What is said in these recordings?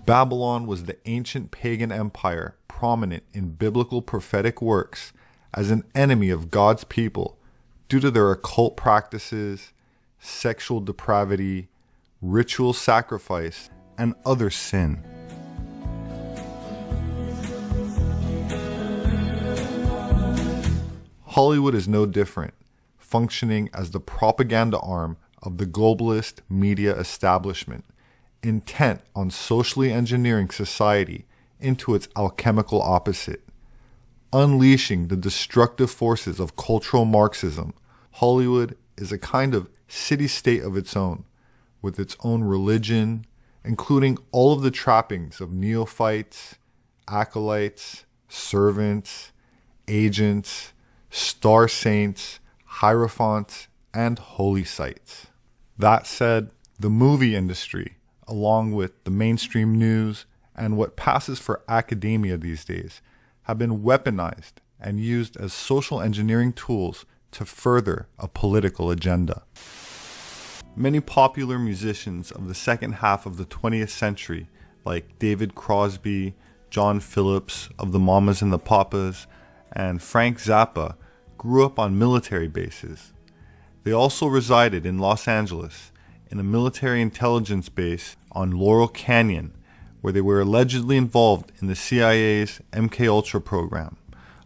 Babylon was the ancient pagan empire prominent in biblical prophetic works as an enemy of God's people due to their occult practices, sexual depravity, ritual sacrifice, and other sin. Hollywood is no different, functioning as the propaganda arm of the globalist media establishment, intent on socially engineering society into its alchemical opposite. Unleashing the destructive forces of cultural Marxism, Hollywood is a kind of city-state of its own, with its own religion, including all of the trappings of neophytes, acolytes, servants, agents, star saints, hierophants, and holy sites. That said, the movie industry, along with the mainstream news and what passes for academia these days, have been weaponized and used as social engineering tools to further a political agenda. Many popular musicians of the second half of the 20th century, like David Crosby, John Phillips of the Mamas and the Papas, and Frank Zappa, grew up on military bases. They also resided in Los Angeles, in a military intelligence base on Laurel Canyon, where they were allegedly involved in the CIA's MK-Ultra program,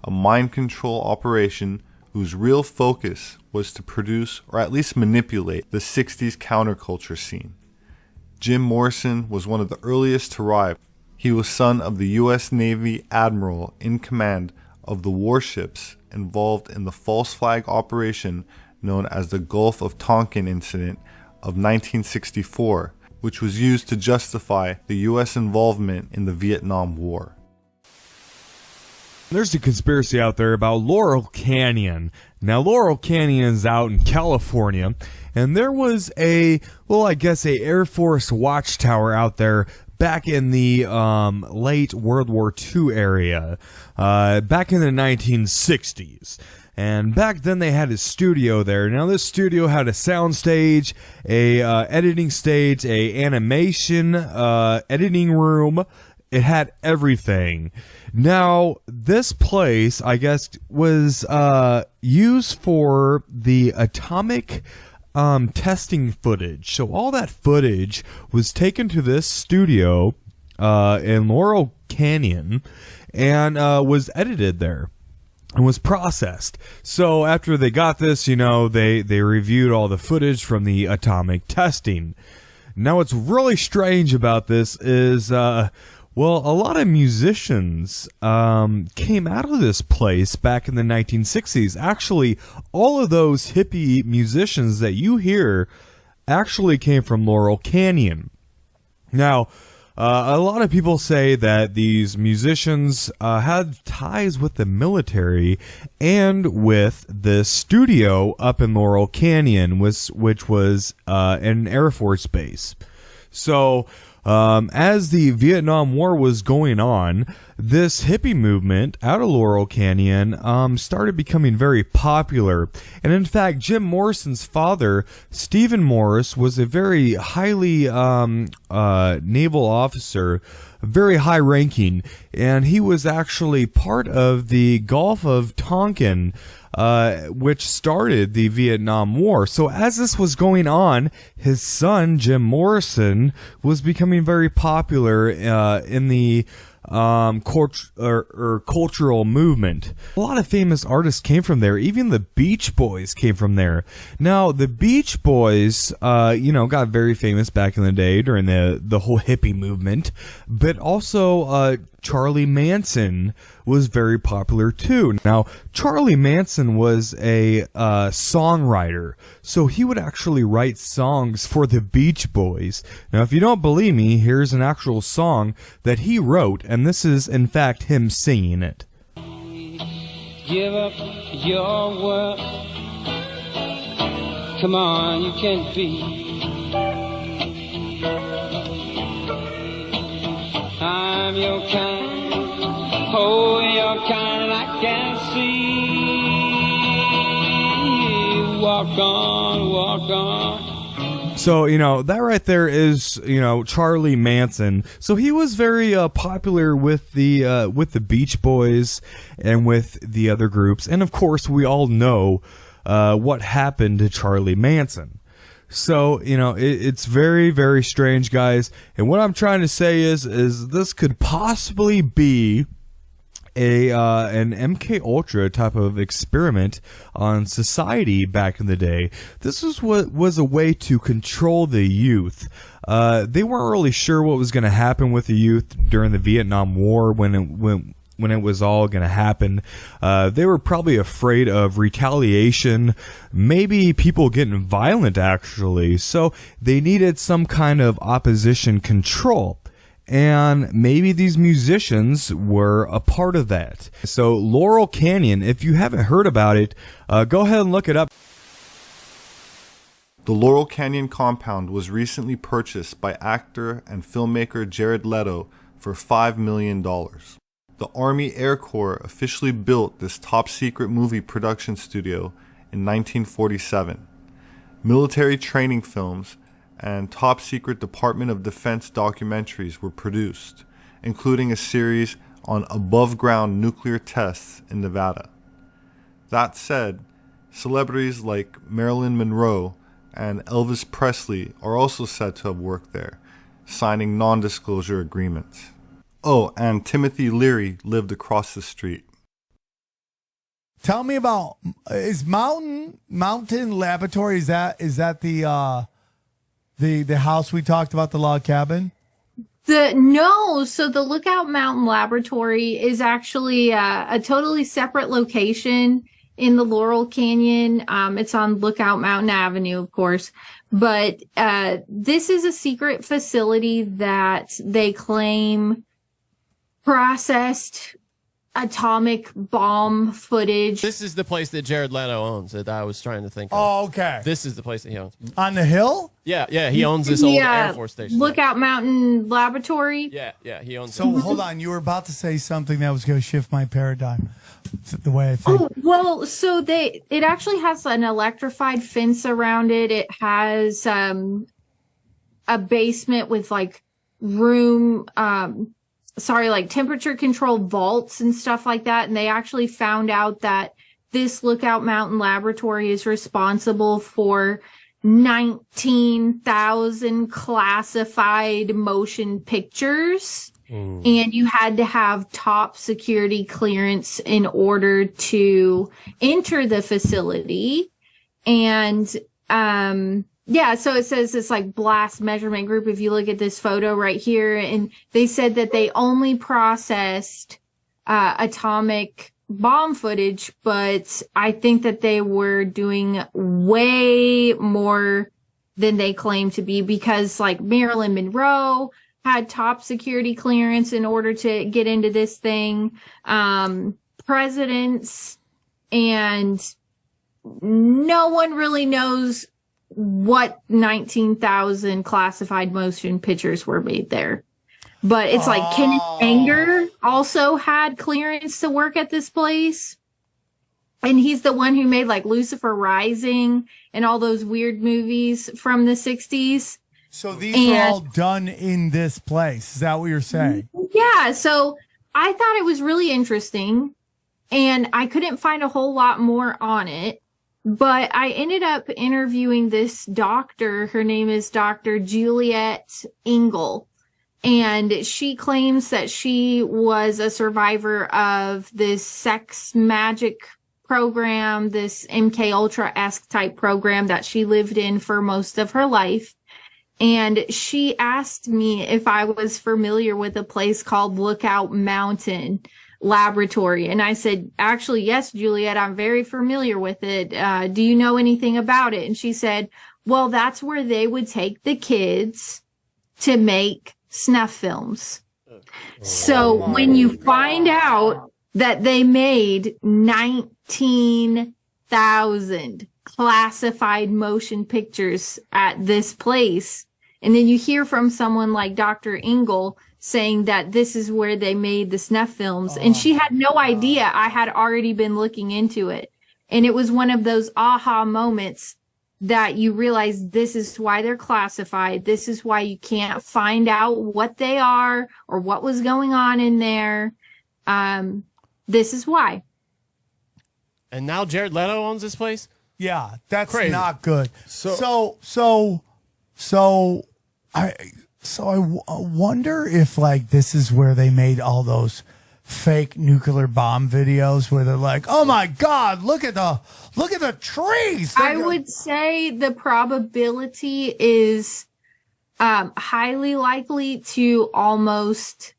a mind control operation whose real focus was to produce or at least manipulate the 60s counterculture scene. Jim Morrison was one of the earliest to arrive. He was son of the U.S. Navy admiral in command of the warships involved in the false flag operation known as the Gulf of Tonkin incident of 1964, which was used to justify the U.S. involvement in the Vietnam War. There's a conspiracy out there about Laurel Canyon. Now, Laurel Canyon is out in California, and there was a Air Force watchtower out there back in the late World War II area, back in the 1960s. And back then they had a studio there. Now this studio had a sound stage, a editing stage, a animation editing room. It had everything. Now this place, I guess, was used for the atomic testing footage. So all that footage was taken to this studio in Laurel Canyon and was edited there and was processed. So after they got this, they reviewed all the footage from the atomic testing. Now what's really strange about this is a lot of musicians came out of this place back in the 1960s. Actually, all of those hippie musicians that you hear actually came from Laurel Canyon. Now, a lot of people say that these musicians had ties with the military and with the studio up in Laurel Canyon, which was an Air Force base. So, as the Vietnam War was going on, this hippie movement out of Laurel Canyon started becoming very popular. And in fact, Jim Morrison's father, Stephen Morris, was a very highly naval officer, very high ranking, and he was actually part of the Gulf of Tonkin, which started the Vietnam War. So as this was going on, his son, Jim Morrison, was becoming very popular in the cultural movement. A lot of famous artists came from there. Even the Beach Boys came from there. Now, the Beach Boys, got very famous back in the day during the whole hippie movement, but also Charlie Manson was very popular too. Now, Charlie Manson was a songwriter, so he would actually write songs for the Beach Boys. Now, if you don't believe me, here's an actual song that he wrote, and this is, in fact, him singing it. Give up your work. Come on, you can't be. I'm your kind, oh, your kind, and I can see. Walk on, So, that right there is, Charlie Manson. So he was very popular with the Beach Boys and with the other groups. And of course, we all know what happened to Charlie Manson. So, it's very, very strange, guys. And what I'm trying to say is this could possibly be an MK Ultra type of experiment on society back in the day. This is what was a way to control the youth. They weren't really sure what was going to happen with the youth during the Vietnam War when it was all going to happen. They were probably afraid of retaliation, maybe people getting violent actually. So they needed some kind of opposition control. And maybe these musicians were a part of that. So Laurel Canyon, if you haven't heard about it, go ahead and look it up. The Laurel Canyon compound was recently purchased by actor and filmmaker Jared Leto for $5 million. The Army Air Corps officially built this top-secret movie production studio in 1947. Military training films and top-secret Department of Defense documentaries were produced, including a series on above-ground nuclear tests in Nevada. That said, celebrities like Marilyn Monroe and Elvis Presley are also said to have worked there, signing non-disclosure agreements. Oh, and Timothy Leary lived across the street. Tell me about, is Mountain Laboratory, is that the house we talked about, the log cabin? No, so the Lookout Mountain Laboratory is actually a totally separate location in the Laurel Canyon. It's on Lookout Mountain Avenue, of course. But this is a secret facility that they claim processed atomic bomb footage. This is the place that Jared Leto owns that I was trying to think of. Oh, okay. This is the place that he owns. On the hill? Yeah, he owns this old Air Force station. Lookout Mountain Laboratory. Yeah, he owns it. So hold on, you were about to say something that was going to shift my paradigm, the way I think. Oh, well, so it actually has an electrified fence around it. It has a basement with like temperature controlled vaults and stuff like that. And they actually found out that this Lookout Mountain Laboratory is responsible for 19,000 classified motion pictures. And you had to have top security clearance in order to enter the facility. And, so it says it's like blast measurement group. If you look at this photo right here, and they said that they only processed atomic bomb footage, but I think that they were doing way more than they claim to be, because like Marilyn Monroe had top security clearance in order to get into this thing. Presidents, and no one really knows what 19,000 classified motion pictures were made there. But it's like Kenneth Anger also had clearance to work at this place. And he's the one who made like Lucifer Rising and all those weird movies from the 60s. So these are all done in this place. Is that what you're saying? Yeah. So I thought it was really interesting, and I couldn't find a whole lot more on it. But I ended up interviewing this doctor. Her name is Dr. Juliet Engel. And she claims that she was a survivor of this sex magic program, this MK Ultra-esque type program that she lived in for most of her life. And she asked me if I was familiar with a place called Lookout Mountain Laboratory. And I said, actually, yes, Juliet, I'm very familiar with it. Do you know anything about it? And she said, well, that's where they would take the kids to make snuff films. So when you find out that they made 19,000 classified motion pictures at this place, and then you hear from someone like Dr. Engel saying that this is where they made the snuff films, and she had no idea I had already been looking into it. And it was one of those aha moments that you realize this is why they're classified. This is why you can't find out what they are or what was going on in there. This is why. And now Jared Leto owns this place? Yeah, that's Crazy. not good. So I wonder if like this is where they made all those fake nuclear bomb videos where they're like, "Oh my God, look at the trees." I would say the probability is highly likely to almost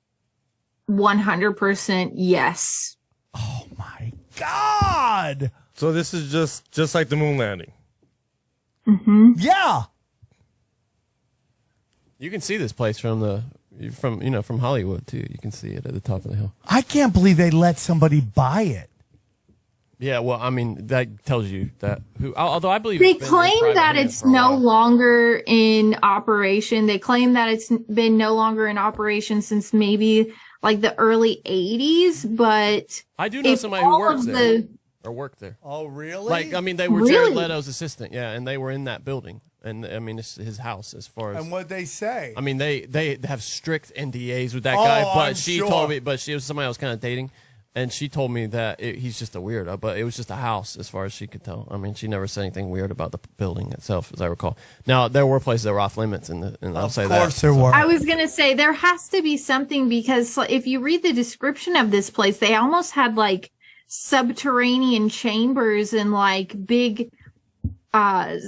100% yes. Oh my God. So this is just like the moon landing. Mm-hmm. Yeah. You can see this place from Hollywood too. You can see it at the top of the hill. I can't believe they let somebody buy it. Yeah, well, I mean, that tells you that although I believe they it's been in claim private that hands it's for a no while. longer in operation. They claim that it's been no longer in operation since maybe like the early 80s, but I do know if somebody who all works of there the or worked there. Oh, really? Like, I mean, they were Really? Jared Leto's assistant, yeah, and they were in that building. And I mean, it's his house as far as. And what'd they say? I mean, they have strict NDAs with that Oh, guy, but I'm she sure. told me, but she was somebody I was kind of dating, and she told me that he's just a weirdo, but it was just a house as far as she could tell. I mean, she never said anything weird about the building itself, as I recall. Now, there were places that were off limits, and I'll say that. Of course there were. I was going to say there has to be something because if you read the description of this place, they almost had like subterranean chambers and like big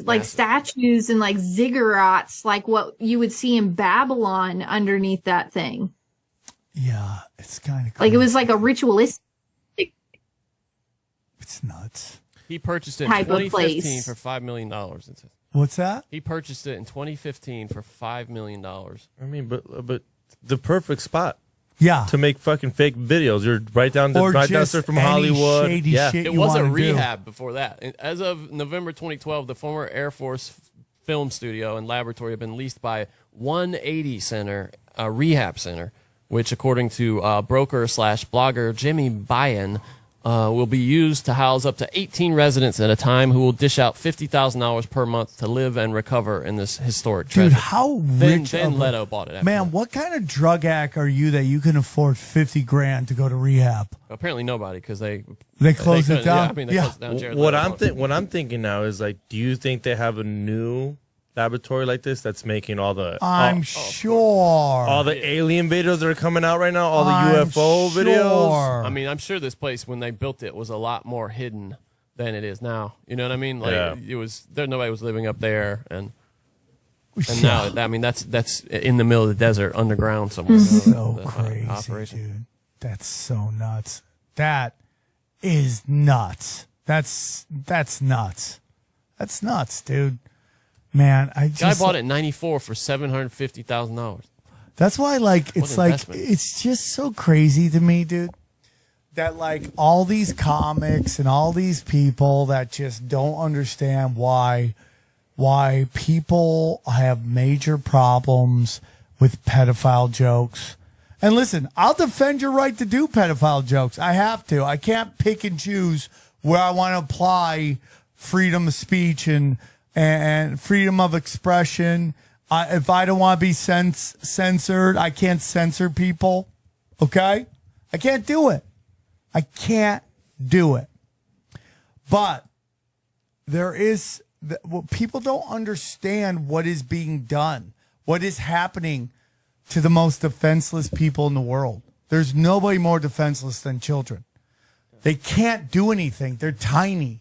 like statues and like ziggurats, like what you would see in Babylon underneath that thing. Yeah, it's kind of Like it was like a ritualistic It's nuts. He purchased it in Type of 2015 place. for $5 million. What's that? He purchased it in 2015 for $5 million. I mean, but the perfect spot Yeah. to make fucking fake videos. You're right down Or downstairs just from any Hollywood. shady Yeah. shit It you was a wanna do. rehab before that. And as of November 2012, the former Air Force film studio and laboratory have been leased by 180 Center, a rehab center, which, according to broker/blogger Jimmy Bayan, will be used to house up to 18 residents at a time who will dish out $50,000 per month to live and recover in this historic Dude, treasure. how Then rich of a- Leto bought it. After Man, that. what kind of drug addict are you that you can afford $50,000 to go to rehab? Apparently nobody, because they closed it couldn't- down? Yeah, I mean, they Yeah. closed it down. Jared What Leto bought it. I'm thinking now is like, do you think they have a new laboratory like this that's making all the I'm sure. all the alien videos that are coming out right now, all the I'm UFO videos? sure. I mean, I'm sure this place when they built it was a lot more hidden than it is now. You know what I mean? Like Yeah. it was there. Nobody was living up there, and Yeah. now I mean that's in the middle of the desert, underground somewhere. So The crazy, operation. dude. That's so nuts. That is nuts. That's nuts. That's nuts, dude. Man, I just Guy bought it in '94 for $750,000. That's why, like, it's an like investment. it's just so crazy to me, dude. That like all these comics and all these people that just don't understand why people have major problems with pedophile jokes. And listen, I'll defend your right to do pedophile jokes. I have to. I can't pick and choose where I want to apply freedom of speech and freedom of expression. If I don't want to be censored, I can't censor people. Okay? I can't do it. I can't do it. But there is, people don't understand what is being done, what is happening to the most defenseless people in the world. There's nobody more defenseless than children. They can't do anything. They're tiny.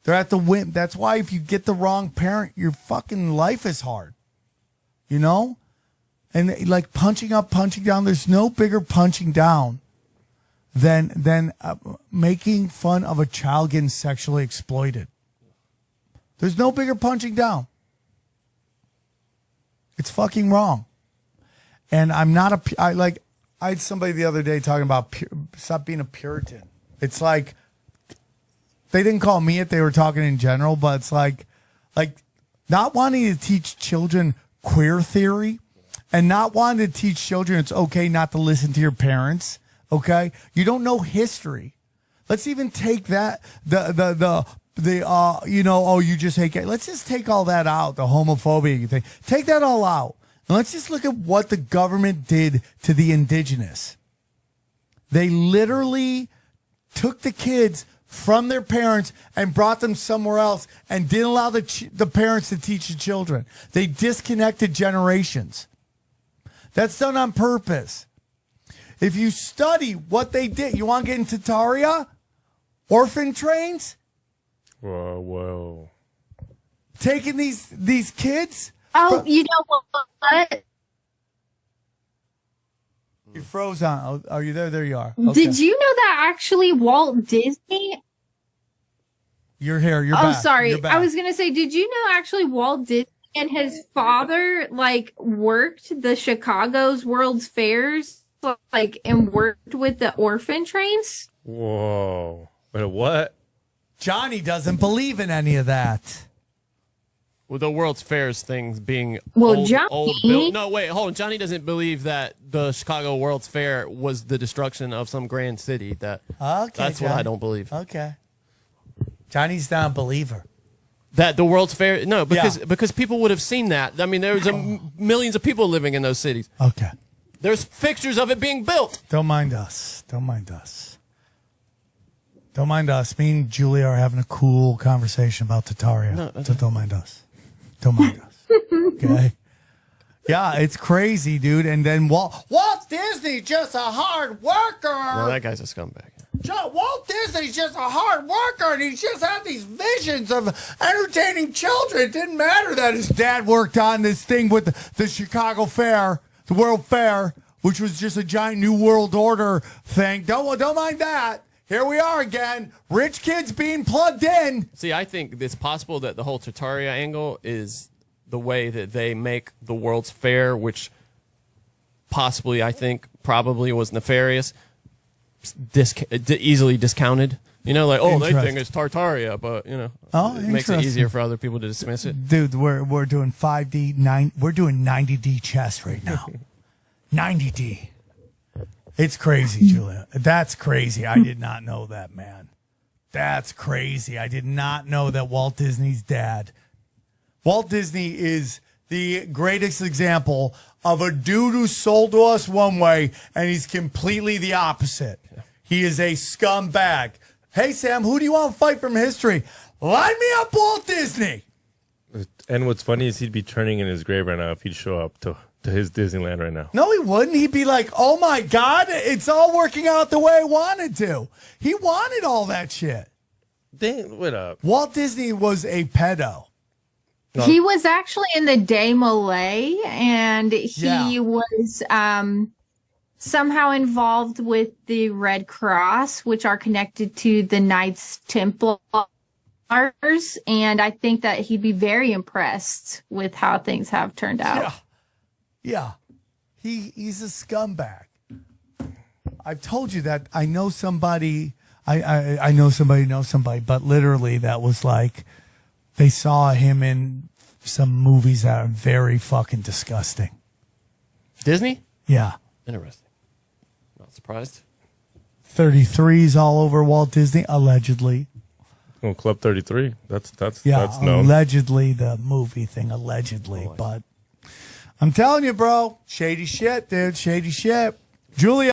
They're at the whim. That's why if you get the wrong parent, your fucking life is hard. You know? And like punching up, punching down, there's no bigger punching down than making fun of a child getting sexually exploited. There's no bigger punching down. It's fucking wrong. And I'm not I had somebody the other day talking about stop being a Puritan. It's like, they didn't call me it, they were talking in general, but it's like not wanting to teach children queer theory and not wanting to teach children it's okay not to listen to your parents. Okay? You don't know history. Let's even take that, the you just hate gay. Let's just take all that out, the homophobia thing. Take that all out. And let's just look at what the government did to the indigenous. They literally took the kids from their parents and brought them somewhere else and didn't allow the parents to teach the children. They disconnected generations. That's done on purpose. If you study what they did, you want to get into Tataria? Orphan trains? Whoa. Taking these kids? Oh, you know what? You froze on. Oh, are you there? There you are. Okay. Did you know that actually Walt Disney? You're here. You're back. Oh, sorry. You're back. I was going to say, did you know actually Walt Disney and his father worked the Chicago's World's Fairs and worked with the orphan trains? Whoa. Wait, what? Johnny doesn't believe in any of that. Well, the World's Fairs things being Johnny. No, wait, hold on. Johnny doesn't believe that the Chicago World's Fair was the destruction of some grand city. That's Johnny. what I don't believe. Okay. Johnny's not a believer. That the World's Fair, no, because people would have seen that. I mean, there's millions of people living in those cities. Okay. There's pictures of it being built. Don't mind us. Don't mind us. Don't mind us. Me and Julia are having a cool conversation about Tataria. No, so don't mind us. Don't mind us. Okay? Yeah, it's crazy, dude. And then Walt Disney's just a hard worker. No, that guy's a scumbag. Walt Disney's just a hard worker, and he just had these visions of entertaining children. It didn't matter that his dad worked on this thing with the Chicago Fair, the World Fair, which was just a giant New World Order thing. Don't mind that. Here we are again. Rich kids being plugged in. See, I think it's possible that the whole Tartaria angle is the way that they make the World's Fair, which possibly, I think, probably was nefarious, easily discounted. You know, they think it's Tartaria, but, it makes it easier for other people to dismiss it. Dude, we're doing 5D, we're doing 90D chess right now. 90D. It's crazy, Julia. That's crazy. I did not know that, man. That's crazy. I did not know that Walt Disney's dad. Walt Disney is the greatest example of a dude who sold to us one way, and he's completely the opposite. He is a scumbag. Hey, Sam, who do you want to fight from history? Line me up, Walt Disney. And what's funny is he'd be turning in his grave right now if he'd show up to his Disneyland right now. No, he wouldn't. He'd be like, oh, my God, it's all working out the way I wanted to. He wanted all that shit. What up? Walt Disney was a pedo. He was actually in the Day Malay, and he was somehow involved with the Red Cross, which are connected to the Knights Templars, and I think that he'd be very impressed with how things have turned out. Yeah. He's a scumbag. I've told you that I know somebody, I know somebody knows somebody, but literally that was like, they saw him in some movies that are very fucking disgusting. Disney? Yeah. Interesting. Not surprised. 33s all over Walt Disney, allegedly. Oh, Club 33. That's known. Allegedly, the movie thing, allegedly. But I'm telling you, bro, shady shit, dude. Shady shit. Julia.